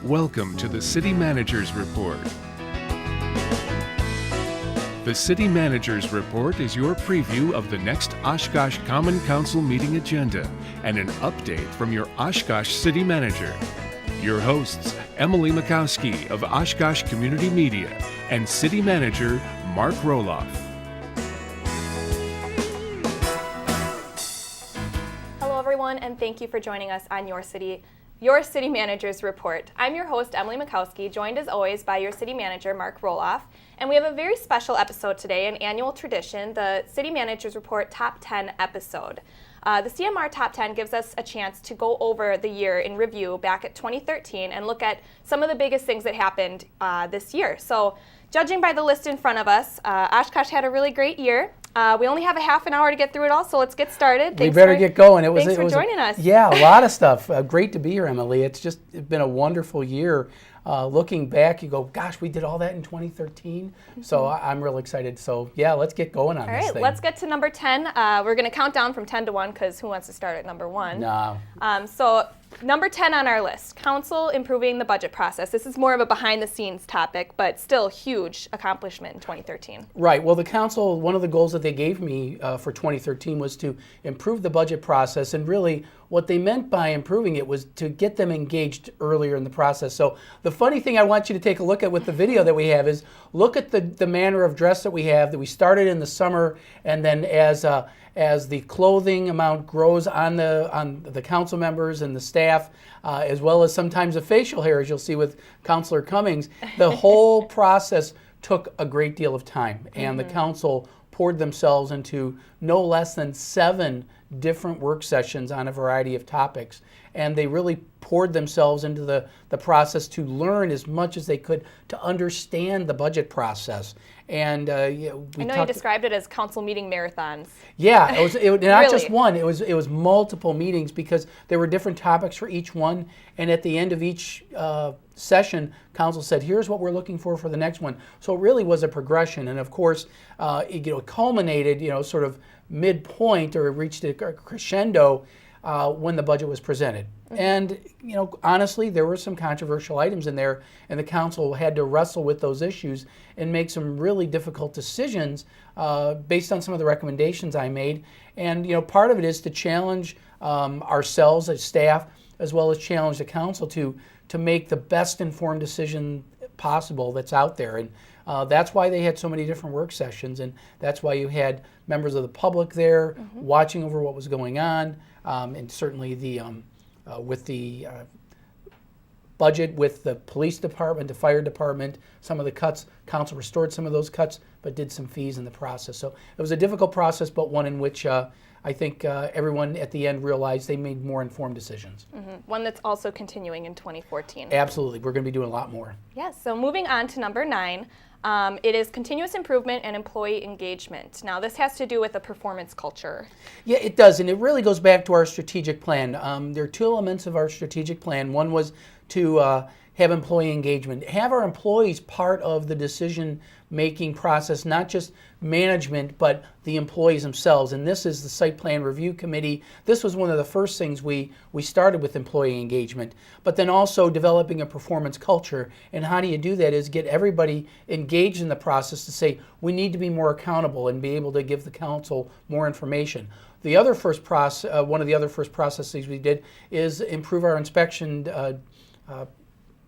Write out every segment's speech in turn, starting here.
Welcome to the City Manager's Report. The City Manager's Report is your preview of the next Oshkosh Common Council meeting agenda and an update from your Oshkosh City Manager. Your hosts, Emily Makowski of Oshkosh Community Media and City Manager Mark Rohloff. Hello everyone, and thank you for joining us on your City Manager's Report. I'm your host, Emily Makowski, joined as always by your City Manager, Mark Rohloff. And we have a very special episode today, an annual tradition, the City Manager's Report Top 10 episode. The CMR Top 10 gives us a chance to go over the year in review back at 2013 and look at some of the biggest things that happened this year. So, judging by the list in front of us, Oshkosh had a really great year. We only have a half an hour to get through it all, so let's get started. We better get going. Thanks for joining us. Yeah, a lot of stuff. Great to be here, Emily. It's been a wonderful year. Looking back, you go, gosh, we did all that in 2013. Mm-hmm. So I'm real excited. So yeah, let's get going on this thing. All right, let's get to number 10. We're going to count down from 10 to 1 because who wants to start at number 1? No. So number 10 on our list, Council improving the budget process. This is more of a behind-the-scenes topic, but still huge accomplishment in 2013. Right. Well, the Council, one of the goals that they gave me for 2013 was to improve the budget process, and really what they meant by improving it was to get them engaged earlier in the process. So the funny thing I want you to take a look at with the video that we have is look at the manner of dress that we have, that we started in the summer, and then as the clothing amount grows on the council members and the staff, as well as sometimes the facial hair, as you'll see with Councilor Cummings, the whole process took a great deal of time. And the council poured themselves into no less than 7 different work sessions on a variety of topics. And they really poured themselves into the process to learn as much as they could to understand the budget process. And I know you described it as council meeting marathons. Yeah, it was not Really? just one. It was multiple meetings because there were different topics for each one. And at the end of each session, council said, "Here's what we're looking for the next one." So it really was a progression. And of course, it culminated, sort of midpoint, or it reached a crescendo when the budget was presented. Mm-hmm. And honestly, there were some controversial items in there, and the council had to wrestle with those issues and make some really difficult decisions based on some of the recommendations I made. And part of it is to challenge ourselves as staff, as well as challenge the council to make the best informed decision possible that's out there. And that's why they had so many different work sessions, and that's why you had members of the public there watching over what was going on, and certainly with the budget, with the police department, the fire department, some of the cuts, council restored some of those cuts, but did some fees in the process. So it was a difficult process, but one in which I think everyone at the end realized they made more informed decisions. Mm-hmm. One that's also continuing in 2014. Absolutely. We're going to be doing a lot more. Yes. So moving on to number 9, it is continuous improvement and employee engagement. Now, this has to do with a performance culture. Yeah, it does. And it really goes back to our strategic plan. There are 2 elements of our strategic plan. One was to have employee engagement, have our employees part of the decision-making process, not just management, but the employees themselves. And this is the Site Plan Review Committee. This was one of the first things we started with employee engagement, but then also developing a performance culture. And how do you do that is get everybody engaged in the process to say, we need to be more accountable and be able to give the council more information. The other one of the other first processes we did is improve our inspection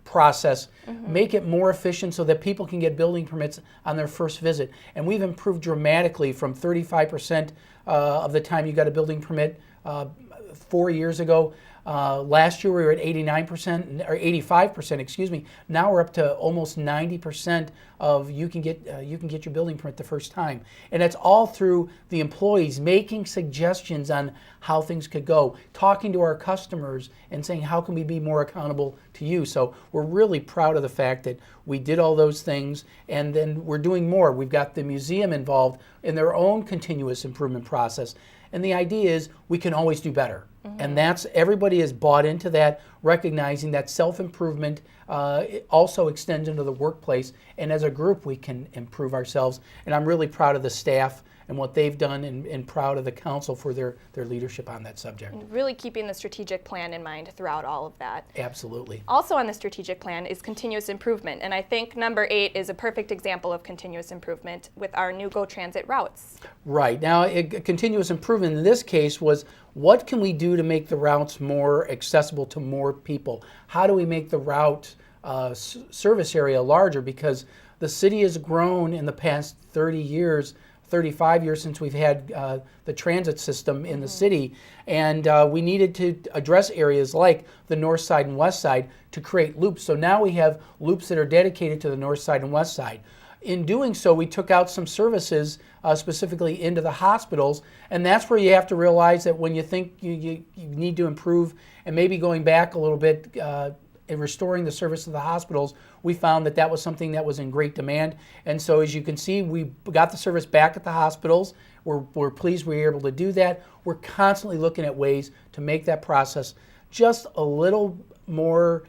process, make it more efficient so that people can get building permits on their first visit. And we've improved dramatically from 35% of the time you got a building permit 4 years ago. Last year we were at 89% or 85%, excuse me. Now we're up to almost 90% of you can get your building permit the first time, and that's all through the employees making suggestions on how things could go, talking to our customers and saying how can we be more accountable to you. So we're really proud of the fact that we did all those things, and then we're doing more. We've got the museum involved in their own continuous improvement process. And the idea is we can always do better. And that's, everybody is bought into that, recognizing that self-improvement it also extends into the workplace. And as a group, we can improve ourselves. And I'm really proud of the staff and what they've done, and proud of the council for their leadership on that subject. Really keeping the strategic plan in mind throughout all of that. Absolutely. Also on the strategic plan is continuous improvement, and I think number 8 is a perfect example of continuous improvement with our new GO Transit routes. Right. Now, continuous improvement in this case was, what can we do to make the routes more accessible to more people? How do we make the route service area larger? Because the city has grown in the past 30 years, 35 years since we've had the transit system in the city, and we needed to address areas like the north side and west side to create loops. So now we have loops that are dedicated to the north side and west side. In doing so, we took out some services specifically into the hospitals, and that's where you have to realize that when you think you need to improve, and maybe going back a little bit in restoring the service of the hospitals, we found that was something that was in great demand. And so as you can see, we got the service back at the hospitals. We're pleased we were able to do that. We're constantly looking at ways to make that process just a little more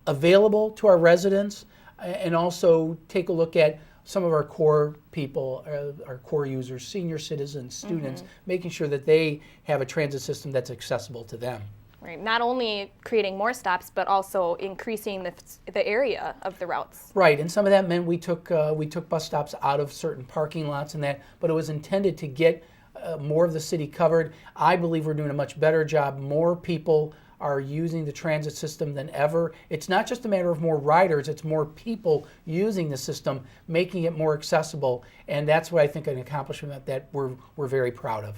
available to our residents, and also take a look at some of our core people, our core users, senior citizens, students, making sure that they have a transit system that's accessible to them. Right. Not only creating more stops, but also increasing the area of the routes. Right, and some of that meant we took bus stops out of certain parking lots and that, but it was intended to get more of the city covered. I believe we're doing a much better job. More people are using the transit system than ever. It's not just a matter of more riders, it's more people using the system, making it more accessible, and that's what I think an accomplishment that we're very proud of.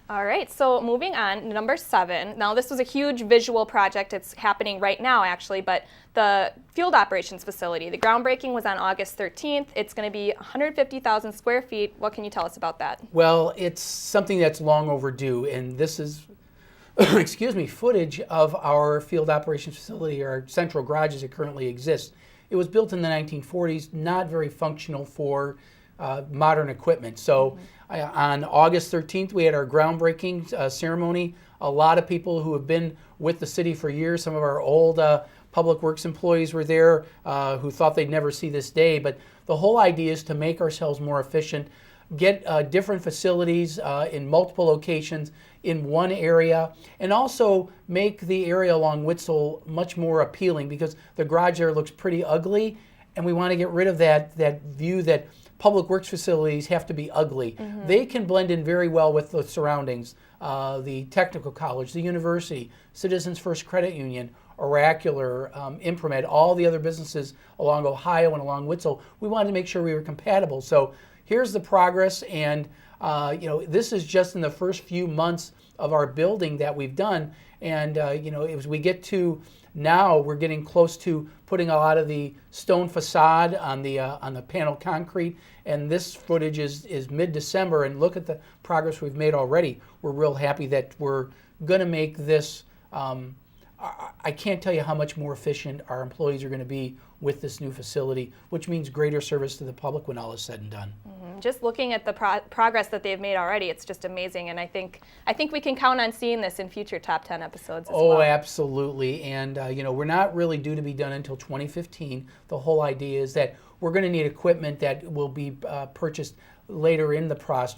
All right, so moving on, number 7. Now this was a huge visual project. It's happening right now actually, but the field operations facility, the groundbreaking was on August 13th. It's going to be 150,000 square feet. What can you tell us about that? Well, it's something that's long overdue, and this is excuse me, footage of our field operations facility, our central garage as it currently exists. It was built in the 1940s, not very functional for modern equipment. So on August 13th, we had our groundbreaking ceremony. A lot of people who have been with the city for years, some of our old public works employees were there who thought they'd never see this day. But the whole idea is to make ourselves more efficient, get different facilities in multiple locations in one area, and also make the area along Witzel much more appealing, because the garage there looks pretty ugly, and we want to get rid of that view that public works facilities have to be ugly. They can blend in very well with the surroundings, the technical college, the university, Citizens First Credit Union, Oracular, Impromed, all the other businesses along Ohio and along Witzel. We wanted to make sure we were compatible. So here's the progress, and this is just in the first few months of our building that we've done. And as we get to now, we're getting close to putting a lot of the stone facade on the panel concrete. And this footage is mid-December, and look at the progress we've made already. We're real happy that we're going to make this. I can't tell you how much more efficient our employees are going to be with this new facility, which means greater service to the public when all is said and done. Just looking at the progress that they've made already, it's just amazing, and I think we can count on seeing this in future Top 10 episodes as well. Oh, absolutely, and we're not really due to be done until 2015. The whole idea is that we're going to need equipment that will be purchased later in the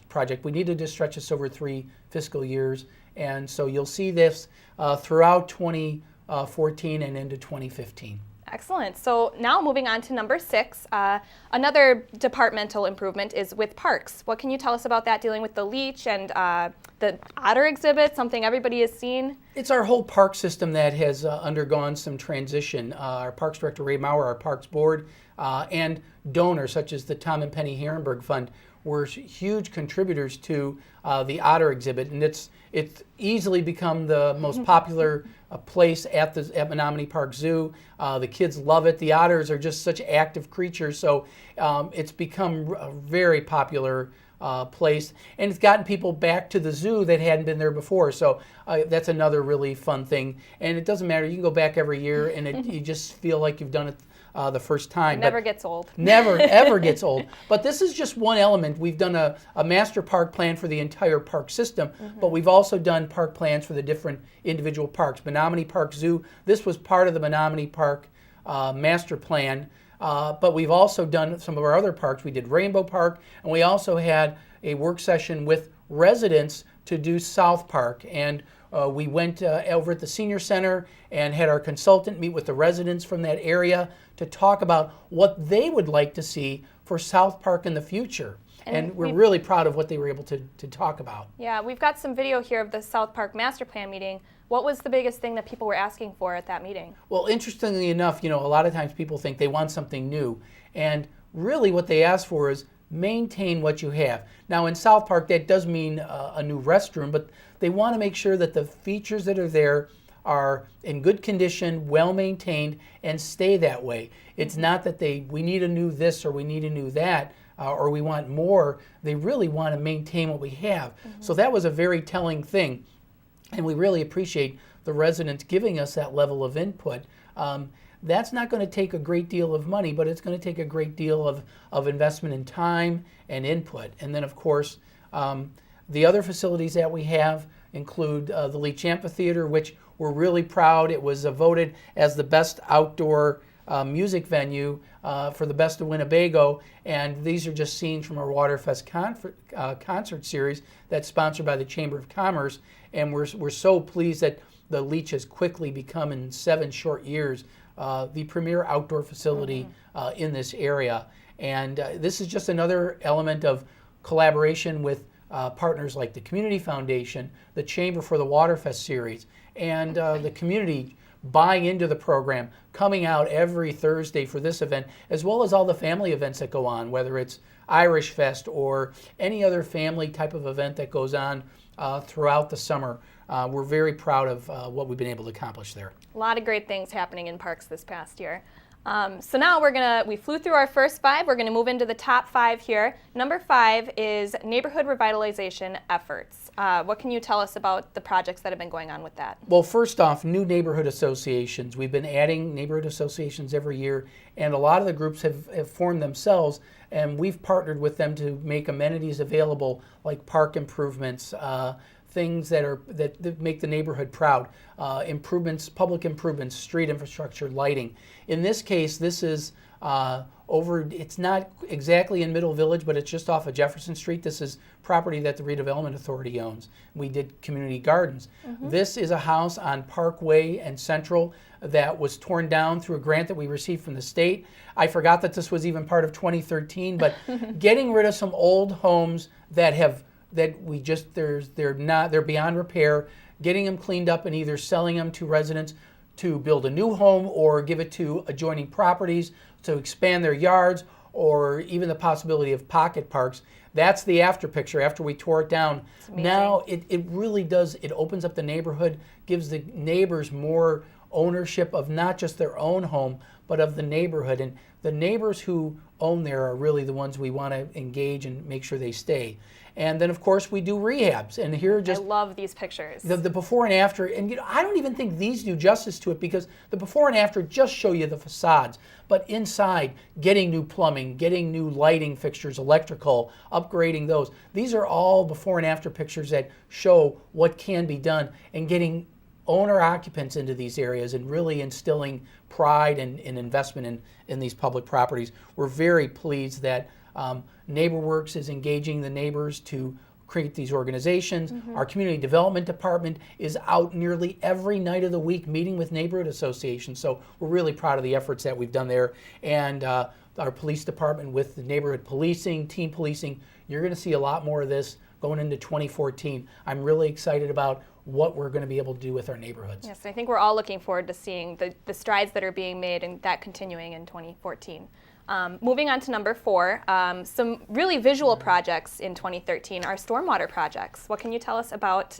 project. We need to just stretch this over 3 fiscal years, and so you'll see this throughout 2014 and into 2015. Excellent. So now moving on to number 6, another departmental improvement is with parks. What can you tell us about that, dealing with the leech and the otter exhibit, something everybody has seen? It's our whole park system that has undergone some transition. Our Parks Director, Ray Maurer, our Parks Board, and donors such as the Tom and Penny Herrenberg Fund were huge contributors to the otter exhibit, and it's easily become the most popular place at Menominee Park Zoo. The kids love it. The otters are just such active creatures, so it's become a very popular place, and it's gotten people back to the zoo that hadn't been there before. So that's another really fun thing. And it doesn't matter; you can go back every year, and you just feel like you've done it the first time. Never gets old. Never, ever gets old. But this is just one element. We've done a master park plan for the entire park system, but we've also done park plans for the different individual parks. Menominee Park Zoo, this was part of the Menominee Park master plan. But we've also done some of our other parks. We did Rainbow Park, and we also had a work session with residents to do South Park. And we went over at the Senior Center and had our consultant meet with the residents from that area to talk about what they would like to see for South Park in the future. And we're really proud of what they were able to talk about. Yeah, we've got some video here of the South Park Master Plan meeting. What was the biggest thing that people were asking for at that meeting? Well, interestingly enough, a lot of times people think they want something new. And really what they ask for is maintain what you have. Now in South Park, that does mean a new restroom, but they want to make sure that the features that are there are in good condition, well maintained, and stay that way. It's not that we need a new this or we need a new that, or we want more. They really want to maintain what we have. So that was a very telling thing. And we really appreciate the residents giving us that level of input. That's not going to take a great deal of money, but it's going to take a great deal of investment in time and input. And then, of course, the other facilities that we have include the Leach Amphitheater, which we're really proud. It was voted as the best outdoor music venue for the Best of Winnebago. And these are just scenes from our Waterfest concert series that's sponsored by the Chamber of Commerce. And we're so pleased that the Leach has quickly become, in 7 short years, the premier outdoor facility in this area. And this is just another element of collaboration with partners like the Community Foundation, the Chamber for the Waterfest series, and the community buying into the program, coming out every Thursday for this event, as well as all the family events that go on, whether it's Irish Fest or any other family type of event that goes on throughout the summer. We're very proud of what we've been able to accomplish there. A lot of great things happening in parks this past year. So now we flew through our first 5. We're going to move into the top 5 here. Number 5 is neighborhood revitalization efforts. What can you tell us about the projects that have been going on with that? Well, first off, new neighborhood associations. We've been adding neighborhood associations every year, and a lot of the groups have formed themselves, and we've partnered with them to make amenities available, like park improvements, things that make the neighborhood proud, improvements, public improvements, street infrastructure, lighting. In this case, this is it's not exactly in Middle Village, but it's just off of Jefferson Street. This is property that the Redevelopment Authority owns. We did community gardens. This is a house on Parkway and Central that was torn down through a grant that we received from the state. I forgot that this was even part of 2013, but getting rid of some old homes they're beyond repair, getting them cleaned up and either selling them to residents to build a new home or give it to adjoining properties to expand their yards, or even the possibility of pocket parks. That's the after picture after we tore it down. Now it really does, it opens up the neighborhood, gives the neighbors more ownership of not just their own home, but of the neighborhood. And the neighbors who own there are really the ones we want to engage and make sure they stay. And then, of course, we do rehabs. And here just... I love these pictures. The before and after. And I don't even think these do justice to it, because the before and after just show you the facades. But inside, getting new plumbing, getting new lighting fixtures, electrical, upgrading those. These are all before and after pictures that show what can be done, and getting owner-occupants into these areas and really instilling pride and investment in these public properties. We're very pleased that NeighborWorks is engaging the neighbors to create these organizations. Our community development department is out nearly every night of the week meeting with neighborhood associations. So we're really proud of the efforts that we've done there. And our police department with the neighborhood policing, team policing, you're going to see a lot more of this going into 2014. I'm really excited about what we're going to be able to do with our neighborhoods. Yes, I think we're all looking forward to seeing the strides that are being made and that continuing in 2014. Moving on to number 4, some really visual projects in 2013 are stormwater projects. What can you tell us about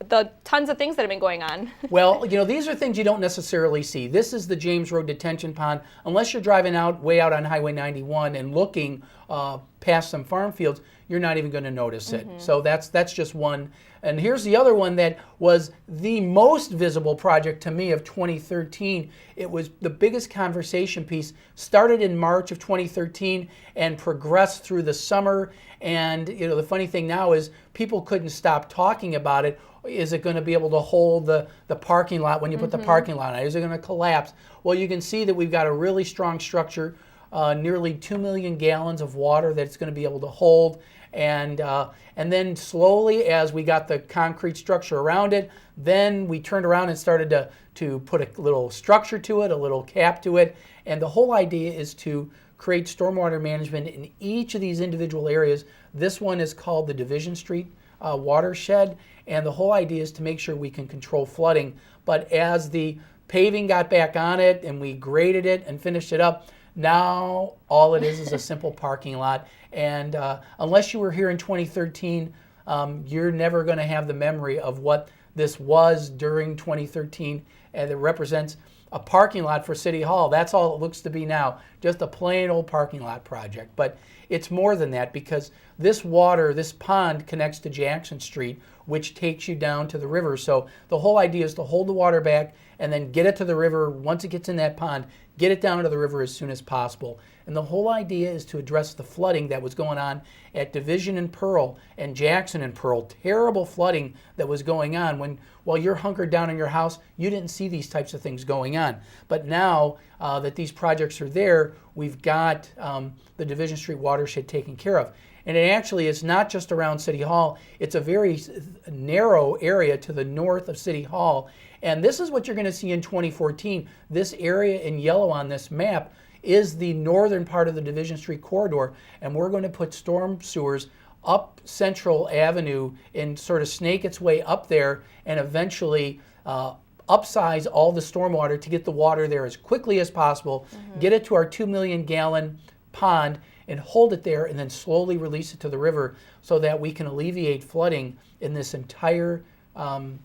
the tons of things that have been going on? Well, these are things you don't necessarily see. This is the James Road Detention Pond. Unless you're driving way out on Highway 91 and looking past some farm fields, you're not even going to notice it. So that's just one. And here's the other one that was the most visible project to me of 2013. It was the biggest conversation piece, started in March of 2013 and progressed through the summer. And the funny thing now is people couldn't stop talking about it Is it going to be able to hold the parking lot when you put the parking lot on? Is it going to collapse? Well, you can see that we've got a really strong structure, nearly 2 million gallons of water that it's going to be able to hold. And then slowly, as we got the concrete structure around it, then we turned around and started to put a little structure to it, a little cap to it. And the whole idea is to create stormwater management in each of these individual areas. This one is called the Division Street watershed, and the whole idea is to make sure we can control flooding. But as the paving got back on it and we graded it and finished it up, now all it is a simple parking lot. And unless you were here in 2013, you're never going to have the memory of what this was during 2013, and it represents a parking lot for City Hall. That's all it looks to be now, just a plain old parking lot project. But it's more than that, because this water, this pond connects to Jackson Street, which takes you down to the river. So the whole idea is to hold the water back and then get it to the river. Once it gets in that pond, get it down to the river as soon as possible. And the whole idea is to address the flooding that was going on at Division and Pearl and Jackson and Pearl. Terrible flooding that was going on. While you're hunkered down in your house, you didn't see these types of things going on. But now that these projects are there, we've got the Division Street watershed taken care of. And it actually is not just around City Hall. It's a very narrow area to the north of City Hall. And this is what you're going to see in 2014. This area in yellow on this map is the northern part of the Division Street corridor. And we're going to put storm sewers up Central Avenue and sort of snake its way up there and eventually upsize all the stormwater to get the water there as quickly as possible, get it to our 2 million gallon pond, and hold it there and then slowly release it to the river so that we can alleviate flooding in this entire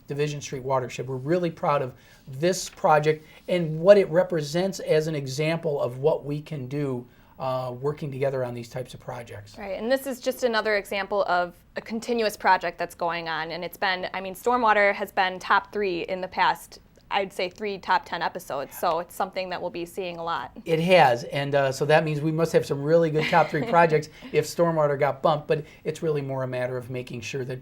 Division Street watershed. We're really proud of this project and what it represents as an example of what we can do working together on these types of projects. Right, and this is just another example of a continuous project that's going on, and it's been, stormwater has been top 3 in the past, I'd say 3 top 10 episodes, so it's something that we'll be seeing a lot. It has, and so that means we must have some really good top 3 projects if stormwater got bumped, but it's really more a matter of making sure that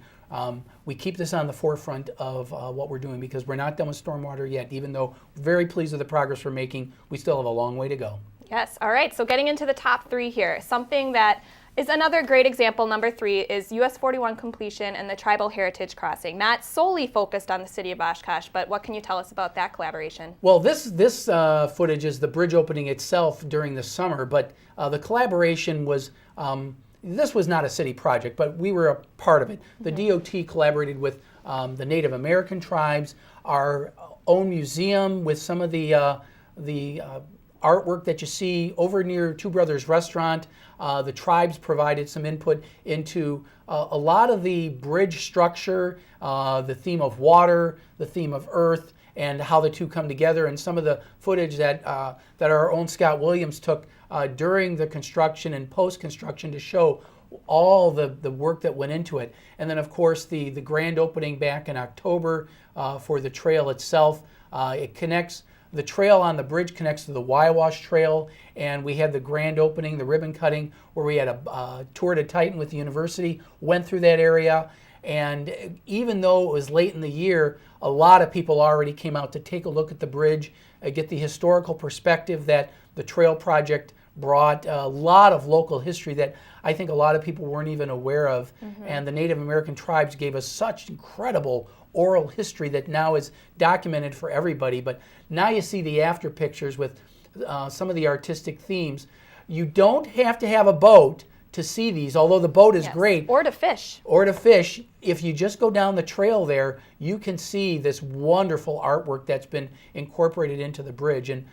we keep this on the forefront of what we're doing, because we're not done with stormwater yet. Even though we're very pleased with the progress we're making, we still have a long way to go. Yes, all right, so getting into the top 3 here, something that is another great example, number 3, is US 41 completion and the Tribal Heritage Crossing. Not solely focused on the City of Oshkosh, but what can you tell us about that collaboration? Well, this footage is the bridge opening itself during the summer, but the collaboration was, this was not a city project, but we were a part of it. The DOT collaborated with the Native American tribes, our own museum with some of the artwork that you see over near Two Brothers Restaurant. The tribes provided some input into a lot of the bridge structure, the theme of water, the theme of earth, and how the two come together, and some of the footage that our own Scott Williams took during the construction and post-construction to show all the work that went into it. And then, of course, the grand opening back in October for the trail itself. It connects. The trail on the bridge connects to the Waiwash Trail, and we had the grand opening, the ribbon cutting, where we had a tour to Titan with the university, went through that area, and even though it was late in the year, a lot of people already came out to take a look at the bridge, get the historical perspective that the trail project brought, a lot of local history that I think a lot of people weren't even aware of, and the Native American tribes gave us such incredible oral history that now is documented for everybody. But now you see the after pictures with some of the artistic themes. You don't have to have a boat to see these, although the boat is great. Or to fish. Or to fish. If you just go down the trail there, you can see this wonderful artwork that's been incorporated into the bridge. And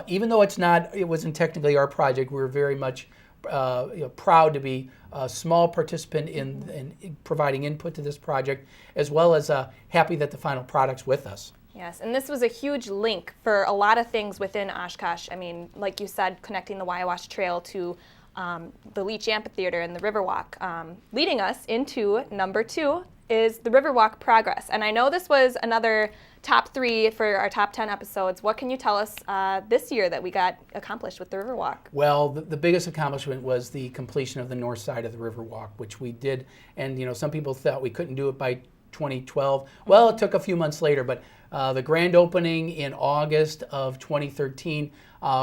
even though it wasn't technically our project, we were very much proud to be a small participant in providing input to this project, as well as happy that the final product's with us. Yes, and this was a huge link for a lot of things within Oshkosh. Like you said, connecting the Waiwash Trail to the Leach Amphitheater and the Riverwalk, leading us into number 2 is the Riverwalk progress. And I know this was another top 3 for our top 10 episodes. What can you tell us this year that we got accomplished with the Riverwalk? Well, the biggest accomplishment was the completion of the north side of the Riverwalk, which we did. And some people thought we couldn't do it by 2012. Well, it took a few months later, but the grand opening in August of 2013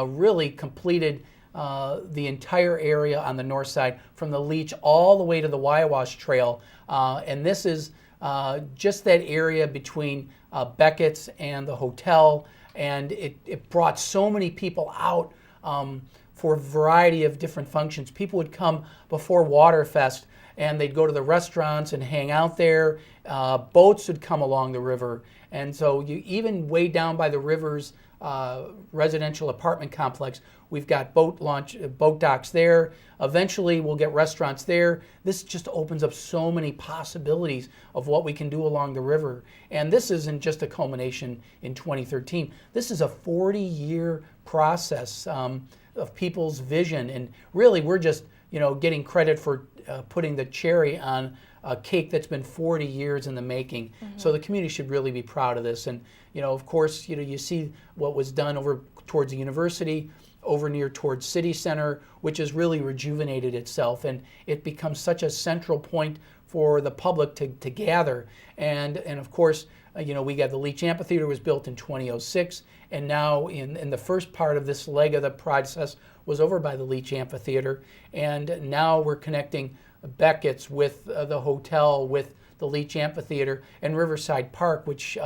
really completed the entire area on the north side from the Leach all the way to the Waiwash Trail. And this is just that area between Beckett's and the hotel. And it brought so many people out for a variety of different functions. People would come before Waterfest and they'd go to the restaurants and hang out there. Boats would come along the river. And so you even way down by the river's residential apartment complex, we've got boat docks there. Eventually we'll get restaurants there. This just opens up so many possibilities of what we can do along the river. And this isn't just a culmination in 2013. This is a 40-year process of people's vision. And really we're just getting credit for putting the cherry on a cake that's been 40 years in the making. So the community should really be proud of this. And of course, you see what was done over towards the university, over near towards City Center, which has really rejuvenated itself, and it becomes such a central point for the public to gather. And of course, we got the Leach Amphitheater was built in 2006, and now in the first part of this leg of the process was over by the Leach Amphitheater, and now we're connecting Beckett's with the hotel, with the Leach Amphitheater, and Riverside Park, which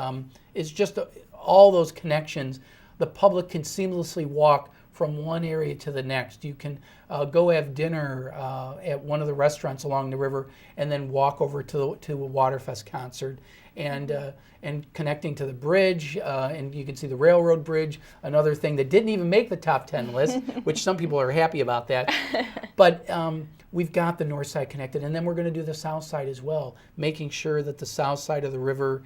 is just all those connections. The public can seamlessly walk from one area to the next. You can go have dinner at one of the restaurants along the river and then walk over to a Waterfest concert. And connecting to the bridge, and you can see the railroad bridge, another thing that didn't even make the top 10 list, which some people are happy about that. But we've got the north side connected, and then we're going to do the south side as well, making sure that the south side of the river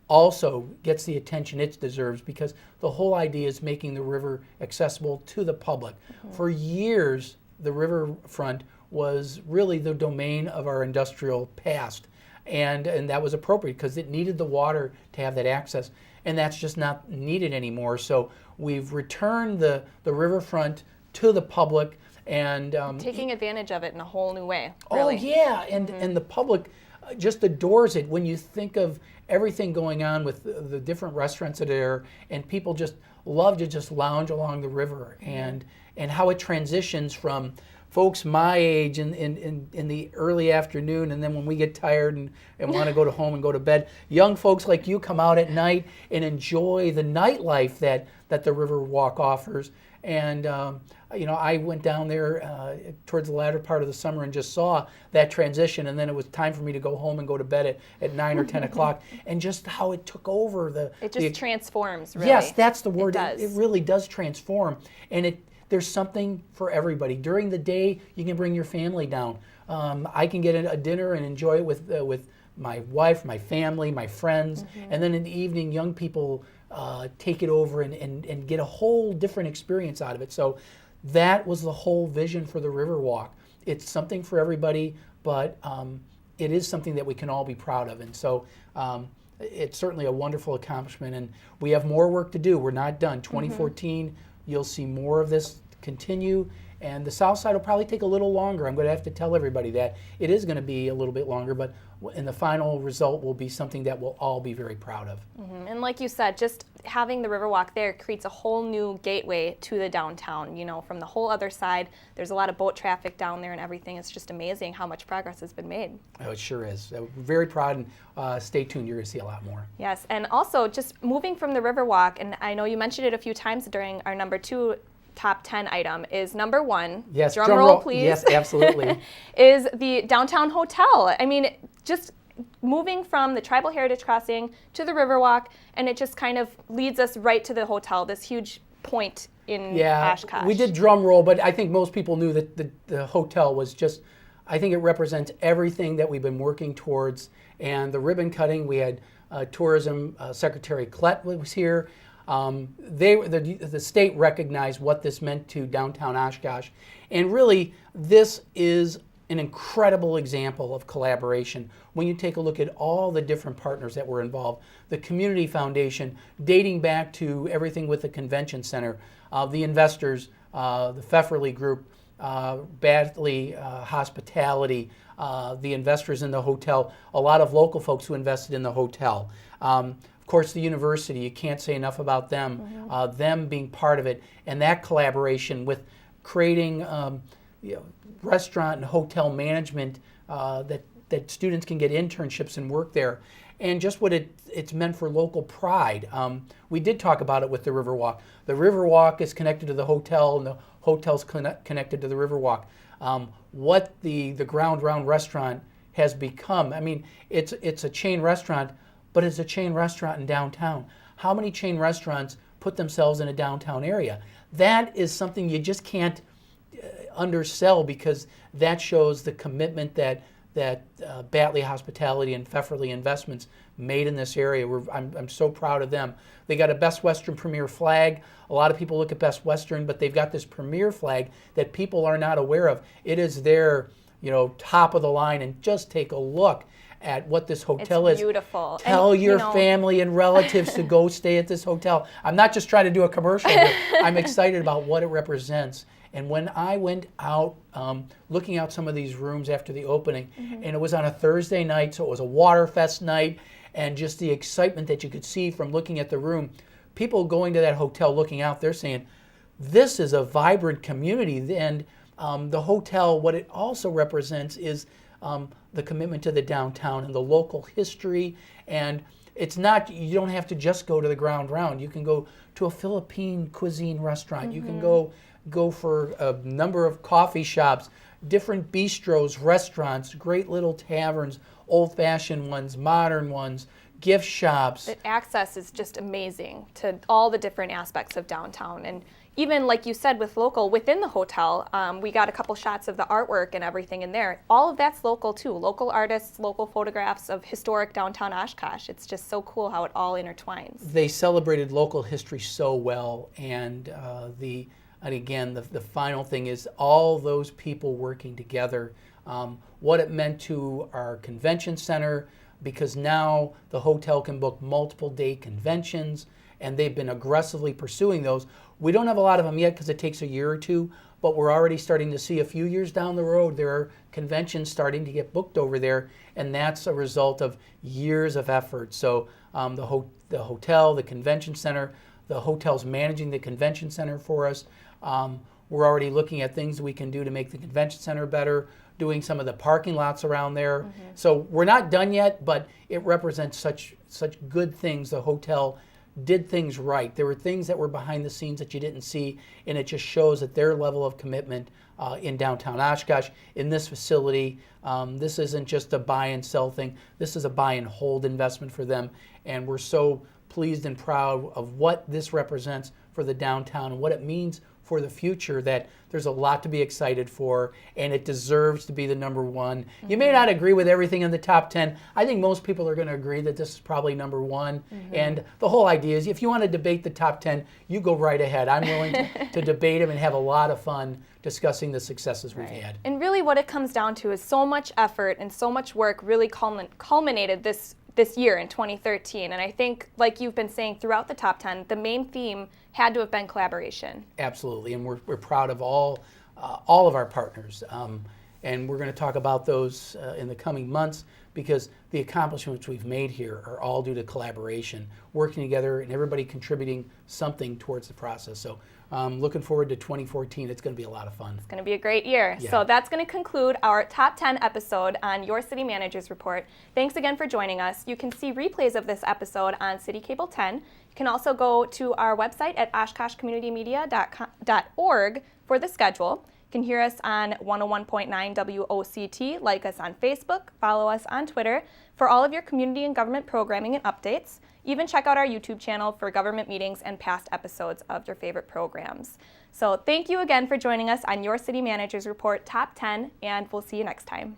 also gets the attention it deserves, because the whole idea is making the river accessible to the public. For years, the riverfront was really the domain of our industrial past, and that was appropriate because it needed the water to have that access, and that's just not needed anymore. So we've returned the riverfront to the public, and taking advantage of it in a whole new way. Oh Really. yeah, and the public just adores it when you think of everything going on with the different restaurants that are there, and people just love to just lounge along the river, and how it transitions from folks my age in the early afternoon, and then when we get tired and want to go to home and go to bed, young folks like you come out at night and enjoy the nightlife that the Riverwalk offers. And I went down there towards the latter part of the summer and just saw that transition, and then it was time for me to go home and go to bed at 9 or 10 o'clock, and just how it took over It just transforms, really. Yes, that's the word. It does. It really does transform, and there's something for everybody. During the day, you can bring your family down. I can get a dinner and enjoy it with my wife, my family, my friends, and then in the evening, young people take it over and get a whole different experience out of it. So that was the whole vision for the Riverwalk. It's something for everybody, but it is something that we can all be proud of. And so it's certainly a wonderful accomplishment, and we have more work to do. We're not done. 2014, you'll see more of this continue, and the south side will probably take a little longer. I'm going to have to tell everybody that. It is going to be a little bit longer, but in the final result will be something that we'll all be very proud of. And like you said, just having the Riverwalk there creates a whole new gateway to the downtown. From the whole other side, there's a lot of boat traffic down there and everything. It's just amazing how much progress has been made. Oh, it sure is. We're very proud, and stay tuned. You're going to see a lot more. Yes, and also just moving from the Riverwalk, and I know you mentioned it a few times during our number 2 top 10 item, is number 1. Yes, drum roll, please. Yes, absolutely. Is the downtown hotel. I mean, just moving from the Tribal Heritage Crossing to the Riverwalk, and it just kind of leads us right to the hotel, this huge point in Oshkosh. We did drum roll, but I think most people knew that the hotel was just, I think it represents everything that we've been working towards. And the ribbon cutting, we had Tourism Secretary Klett was here. The state recognized what this meant to downtown Oshkosh. And really, this is an incredible example of collaboration. When you take a look at all the different partners that were involved, the Community Foundation, dating back to everything with the Convention Center, the investors, the Pfefferly Group, Badly Hospitality, the investors in the hotel, a lot of local folks who invested in the hotel. Of course, the university, you can't say enough about them, them being part of it, and that collaboration with creating restaurant and hotel management that students can get internships and work there, and just what it's meant for local pride. We did talk about it with the Riverwalk. The Riverwalk is connected to the hotel, and the hotel's connected to the Riverwalk. What the Ground Round restaurant has become, I mean, it's a chain restaurant, but it's a chain restaurant in downtown. How many chain restaurants put themselves in a downtown area? That is something you just can't undersell, because that shows the commitment that Batley Hospitality and Pfefferly Investments made in this area. I'm so proud of them. They got a Best Western Premier flag. A lot of people look at Best Western, but they've got this Premier flag that people are not aware of. It is their, top of the line, and just take a look at what this hotel it's is. Beautiful. Tell your family and relatives to go stay at this hotel. I'm not just trying to do a commercial, but I'm excited about what it represents. And when I went out looking out some of these rooms after the opening, and it was on a Thursday night, so it was a Waterfest night, and just the excitement that you could see from looking at the room, people going to that hotel looking out, they're saying, this is a vibrant community. And the hotel, what it also represents is the commitment to the downtown and the local history. And it's not, you don't have to just go to the Ground Round. You can go to a Philippine cuisine restaurant. You can go for a number of coffee shops, different bistros, restaurants, great little taverns, old-fashioned ones, modern ones, gift shops. The access is just amazing to all the different aspects of downtown. And even like you said with local, within the hotel, we got a couple shots of the artwork and everything in there. All of that's local too. Local artists, local photographs of historic downtown Oshkosh. It's just so cool how it all intertwines. They celebrated local history so well, and again, the final thing is all those people working together, what it meant to our convention center, because now the hotel can book multiple day conventions, and they've been aggressively pursuing those. We don't have a lot of them yet because it takes a year or two, but we're already starting to see a few years down the road there are conventions starting to get booked over there, and that's a result of years of effort. So the hotel, the convention center, the hotel's managing the convention center for us. We're already looking at things we can do to make the convention center better, doing some of the parking lots around there. So we're not done yet, but it represents such good things. The hotel did things right. There were things that were behind the scenes that you didn't see, and it just shows that their level of commitment in downtown Oshkosh, in this facility, this isn't just a buy and sell thing. This is a buy and hold investment for them, and we're so pleased and proud of what this represents for the downtown and what it means for the future, that there's a lot to be excited for, and it deserves to be the number one. You may not agree with everything in the top 10. I think most people are going to agree that this is probably number one. And the whole idea is, if you want to debate the top 10, you go right ahead. I'm willing to debate them and have a lot of fun discussing the successes we've had. And really what it comes down to is so much effort and so much work really culminated this year in 2013. And I think, like you've been saying throughout the top 10, the main theme had to have been collaboration. Absolutely, and we're proud of all of our partners. And we're going to talk about those in the coming months, because the accomplishments we've made here are all due to collaboration, working together, and everybody contributing something towards the process. So looking forward to 2014. It's going to be a lot of fun. It's going to be a great year. Yeah. So that's going to conclude our Top 10 episode on Your City Managers Report. Thanks again for joining us. You can see replays of this episode on City Cable 10. You can also go to our website at oshkoshcommunitymedia.org for the schedule. You can hear us on 101.9 WOCT, like us on Facebook, follow us on Twitter for all of your community and government programming and updates. Even check out our YouTube channel for government meetings and past episodes of your favorite programs. So thank you again for joining us on Your City Managers Report Top 10, and we'll see you next time.